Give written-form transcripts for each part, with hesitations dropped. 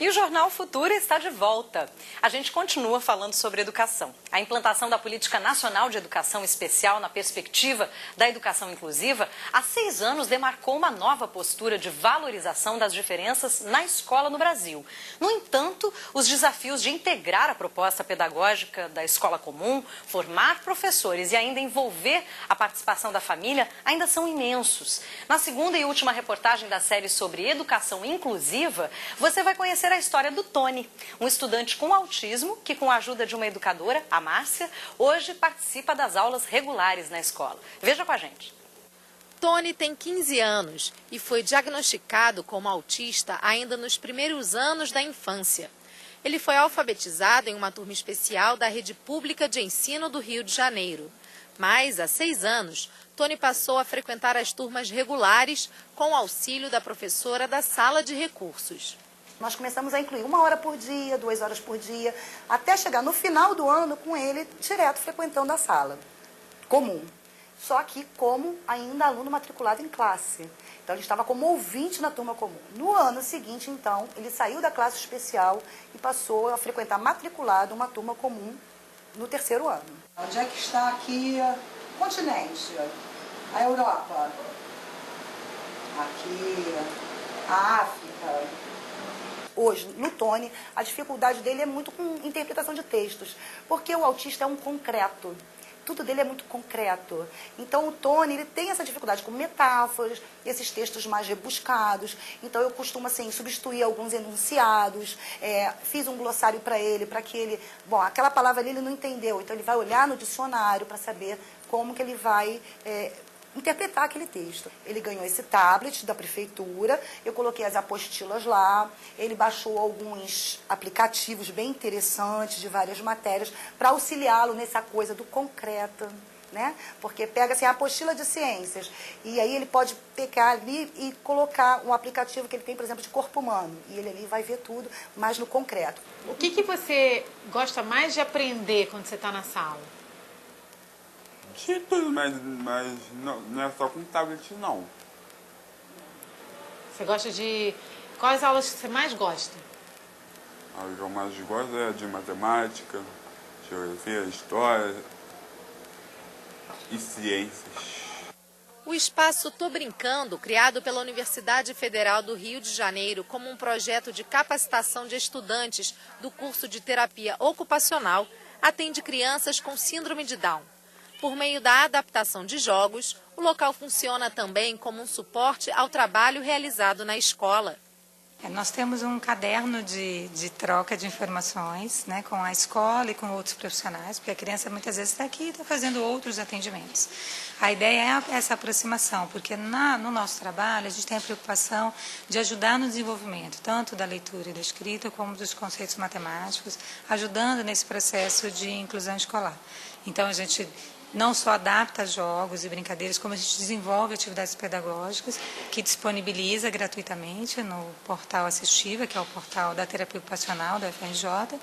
E o Jornal Futuro está de volta. A gente continua falando sobre educação. A implantação da Política Nacional de Educação Especial na perspectiva da educação inclusiva, há 6 anos demarcou uma nova postura de valorização das diferenças na escola no Brasil. No entanto, os desafios de integrar a proposta pedagógica da escola comum, formar professores e ainda envolver a participação da família ainda são imensos. Na segunda e última reportagem da série sobre educação inclusiva, você vai conhecer a história do Tony, um estudante com autismo que, com a ajuda de uma educadora, a Márcia, hoje participa das aulas regulares na escola. Veja com a gente. Tony tem 15 anos e foi diagnosticado como autista ainda nos primeiros anos da infância. Ele foi alfabetizado em uma turma especial da Rede Pública de Ensino do Rio de Janeiro. Mas, há 6 anos, Tony passou a frequentar as turmas regulares com o auxílio da professora da sala de recursos. Nós começamos a incluir 1 hora por dia, 2 horas por dia, até chegar no final do ano com ele direto frequentando a sala comum. Só que como ainda aluno matriculado em classe. Então ele estava como ouvinte na turma comum. No ano seguinte, então, ele saiu da classe especial e passou a frequentar matriculado uma turma comum no 3º ano. Onde é que está aqui o continente? A Europa. Aqui, a África. Hoje, no Tony, a dificuldade dele é muito com interpretação de textos, porque o autista é um concreto. Tudo dele é muito concreto. Então, o Tony, ele tem essa dificuldade com metáforas, esses textos mais rebuscados. Então, eu costumo, assim, substituir alguns enunciados, fiz um glossário para ele, que ele... Bom, aquela palavra ali ele não entendeu, então ele vai olhar no dicionário para saber como que ele vai... interpretar aquele texto. Ele ganhou esse tablet da prefeitura, eu coloquei as apostilas lá, ele baixou alguns aplicativos bem interessantes de várias matérias para auxiliá-lo nessa coisa do concreto, né? Porque pega assim a apostila de ciências e aí ele pode pegar ali e colocar um aplicativo que ele tem, por exemplo, de corpo humano, e ele ali vai ver tudo, mais no concreto. O que você gosta mais de aprender quando você está na sala? De tudo, mas não é só com tablet, não. Você gosta de... Quais aulas que você mais gosta? O que eu mais gosto é de matemática, geografia, história e ciências. O espaço Tô Brincando, criado pela Universidade Federal do Rio de Janeiro como um projeto de capacitação de estudantes do curso de terapia ocupacional, atende crianças com síndrome de Down. Por meio da adaptação de jogos, o local funciona também como um suporte ao trabalho realizado na escola. Nós temos um caderno de troca de informações, né, com a escola e com outros profissionais, porque a criança muitas vezes está aqui e está fazendo outros atendimentos. A ideia é essa aproximação, porque no nosso trabalho a gente tem a preocupação de ajudar no desenvolvimento, tanto da leitura e da escrita, como dos conceitos matemáticos, ajudando nesse processo de inclusão escolar. Então a gente não só adapta jogos e brincadeiras, como a gente desenvolve atividades pedagógicas que disponibiliza gratuitamente no portal Assistiva, que é o portal da terapia ocupacional da UFRJ,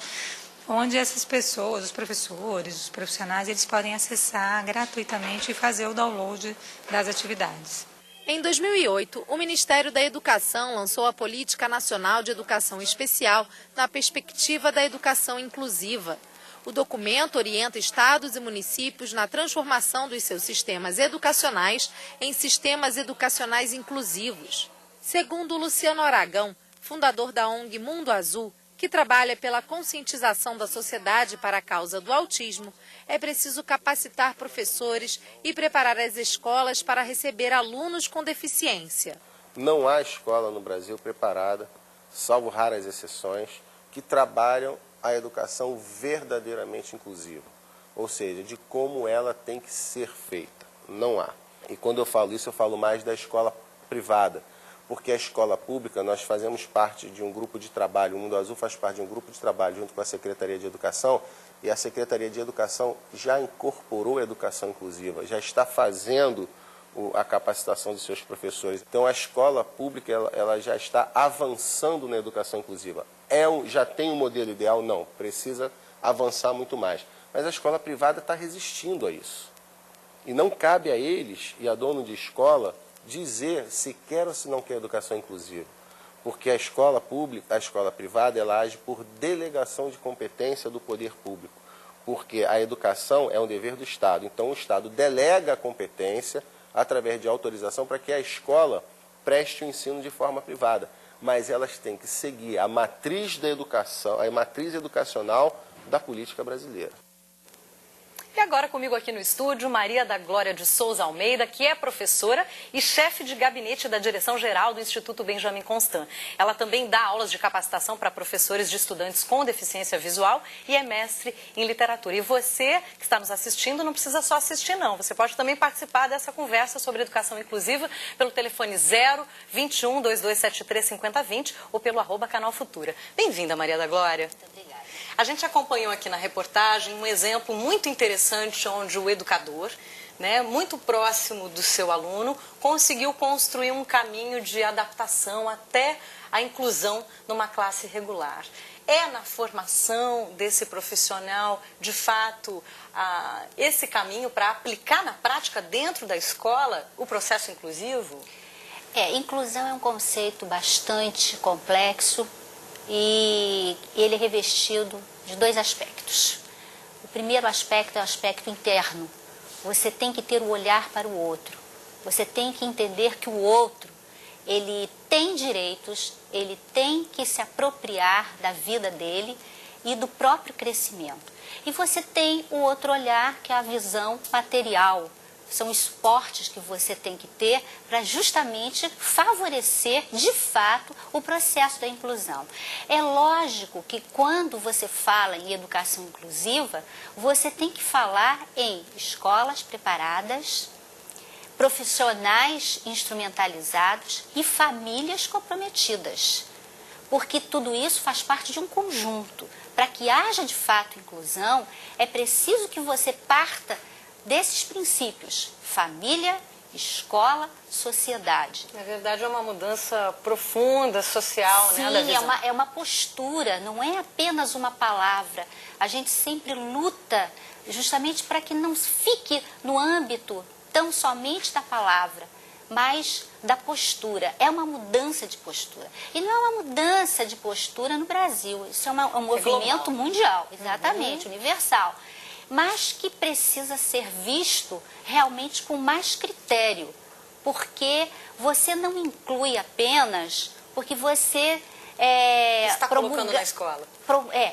onde essas pessoas, os professores, os profissionais, eles podem acessar gratuitamente e fazer o download das atividades. Em 2008, o Ministério da Educação lançou a Política Nacional de Educação Especial na perspectiva da educação inclusiva. O documento orienta estados e municípios na transformação dos seus sistemas educacionais em sistemas educacionais inclusivos. Segundo Luciano Aragão, fundador da ONG Mundo Azul, que trabalha pela conscientização da sociedade para a causa do autismo, é preciso capacitar professores e preparar as escolas para receber alunos com deficiência. Não há escola no Brasil preparada, salvo raras exceções, que trabalham a educação verdadeiramente inclusiva, ou seja, de como ela tem que ser feita. Não há. E quando eu falo isso, eu falo mais da escola privada, porque a escola pública, nós fazemos parte de um grupo de trabalho, o Mundo Azul faz parte de um grupo de trabalho junto com a Secretaria de Educação, e a Secretaria de Educação já incorporou a educação inclusiva, já está fazendo a capacitação dos seus professores. Então a escola pública ela já está avançando na educação inclusiva. Já tem um modelo ideal? Não, precisa avançar muito mais. Mas a escola privada está resistindo a isso. E não cabe a eles e a dono de escola dizer se quer ou se não quer educação inclusiva. Porque a escola pública, a escola privada, ela age por delegação de competência do poder público. Porque a educação é um dever do Estado. Então, o Estado delega a competência através de autorização para que a escola preste o ensino de forma privada. Mas elas têm que seguir a matriz da educação, a matriz educacional da política brasileira. E agora comigo aqui no estúdio, Maria da Glória de Souza Almeida, que é professora e chefe de gabinete da direção-geral do Instituto Benjamin Constant. Ela também dá aulas de capacitação para professores de estudantes com deficiência visual e é mestre em literatura. E você que está nos assistindo não precisa só assistir não, você pode também participar dessa conversa sobre educação inclusiva pelo telefone 021 2273 5020 ou pelo @Canal Futura. Bem-vinda, Maria da Glória. Muito obrigada. A gente acompanhou aqui na reportagem um exemplo muito interessante onde o educador, muito próximo do seu aluno, conseguiu construir um caminho de adaptação até a inclusão numa classe regular. É na formação desse profissional, de fato, esse caminho para aplicar na prática dentro da escola o processo inclusivo? Inclusão é um conceito bastante complexo. E ele é revestido de dois aspectos. O primeiro aspecto é o aspecto interno. Você tem que ter o olhar para o outro. Você tem que entender que o outro, ele tem direitos, ele tem que se apropriar da vida dele e do próprio crescimento. E você tem o outro olhar, que é a visão material. São esportes que você tem que ter para justamente favorecer, de fato, o processo da inclusão. É lógico que quando você fala em educação inclusiva, você tem que falar em escolas preparadas, profissionais instrumentalizados e famílias comprometidas. Porque tudo isso faz parte de um conjunto. Para que haja, de fato, inclusão, é preciso que você parta desses princípios: família, escola, sociedade. Na verdade, é uma mudança profunda, social, Sim, da visão. é uma postura, não é apenas uma palavra. A gente sempre luta justamente para que não fique no âmbito tão somente da palavra, mas da postura. É uma mudança de postura. E não é uma mudança de postura no Brasil. Isso é um movimento mundial, exatamente, universal. Mas que precisa ser visto realmente com mais critério, porque você não inclui apenas porque você está colocando na escola.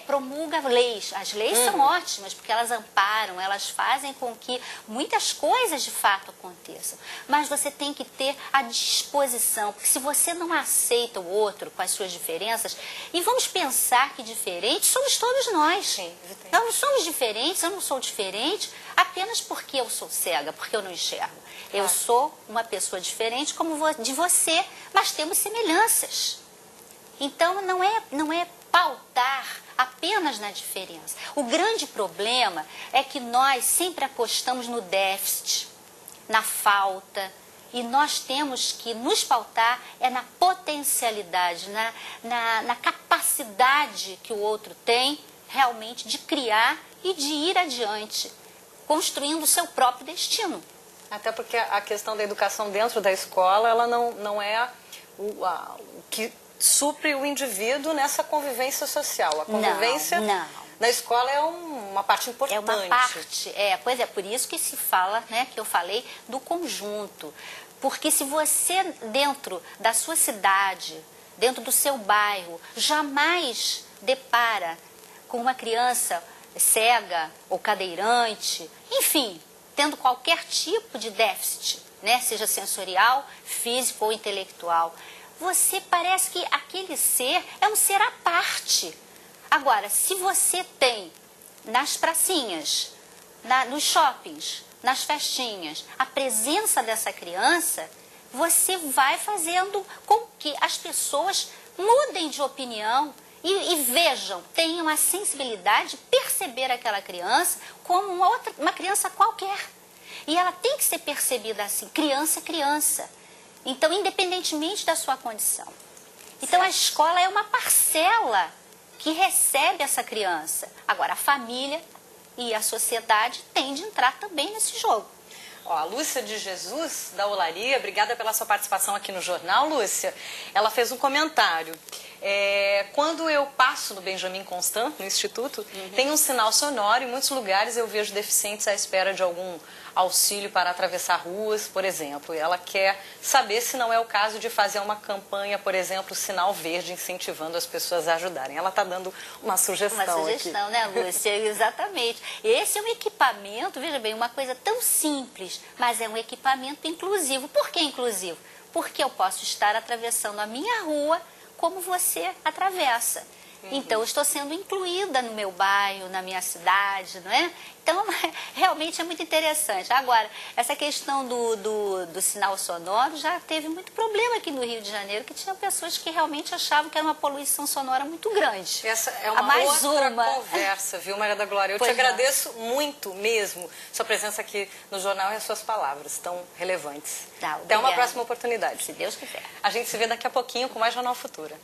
Promulga leis. As leis são ótimas, porque elas amparam, elas fazem com que muitas coisas de fato aconteçam. Mas você tem que ter a disposição, porque se você não aceita o outro com as suas diferenças, e vamos pensar que diferentes somos todos nós. Sim, nós não somos diferentes, eu não sou diferente apenas porque eu sou cega, porque eu não enxergo. Eu sou uma pessoa diferente como de você, mas temos semelhanças. Então, não é pautar apenas na diferença. O grande problema é que nós sempre apostamos no déficit, na falta, e nós temos que nos pautar na potencialidade, na capacidade que o outro tem realmente de criar e de ir adiante, construindo o seu próprio destino. Até porque a questão da educação dentro da escola, ela não é o que supre o indivíduo nessa convivência social. A convivência na escola é uma parte importante. É uma parte, pois é, por isso que se fala, que eu falei do conjunto. Porque se você, dentro da sua cidade, dentro do seu bairro, jamais depara com uma criança cega ou cadeirante, enfim, tendo qualquer tipo de déficit, seja sensorial, físico ou intelectual, você parece que aquele ser é um ser à parte. Agora, se você tem nas pracinhas, nos shoppings, nas festinhas, a presença dessa criança, você vai fazendo com que as pessoas mudem de opinião e vejam, tenham a sensibilidade de perceber aquela criança como uma criança qualquer. E ela tem que ser percebida assim, criança é criança. Então, independentemente da sua condição. Então, a escola é uma parcela que recebe essa criança. Agora, a família e a sociedade têm de entrar também nesse jogo. Ó, a Lúcia de Jesus, da Olaria, obrigada pela sua participação aqui no jornal, Lúcia. Ela fez um comentário. Quando eu passo no Benjamin Constant, no Instituto, tem um sinal sonoro. Em muitos lugares eu vejo deficientes à espera de algum auxílio para atravessar ruas, por exemplo. E ela quer saber se não é o caso de fazer uma campanha, por exemplo, sinal verde, incentivando as pessoas a ajudarem. Ela está dando uma sugestão aqui. Uma sugestão, né, Lúcia? Exatamente. Esse é um equipamento, veja bem, uma coisa tão simples, mas é um equipamento inclusivo. Por que inclusivo? Porque eu posso estar atravessando a minha rua como você atravessa. Então, eu estou sendo incluída no meu bairro, na minha cidade, não é? Então, realmente é muito interessante. Agora, essa questão do sinal sonoro já teve muito problema aqui no Rio de Janeiro, que tinha pessoas que realmente achavam que era uma poluição sonora muito grande. Essa é uma outra conversa, viu, Maria da Glória? Eu te agradeço muito mesmo sua presença aqui no jornal e as suas palavras tão relevantes. Tá, até uma próxima oportunidade. Se Deus quiser. A gente se vê daqui a pouquinho com mais Jornal Futura.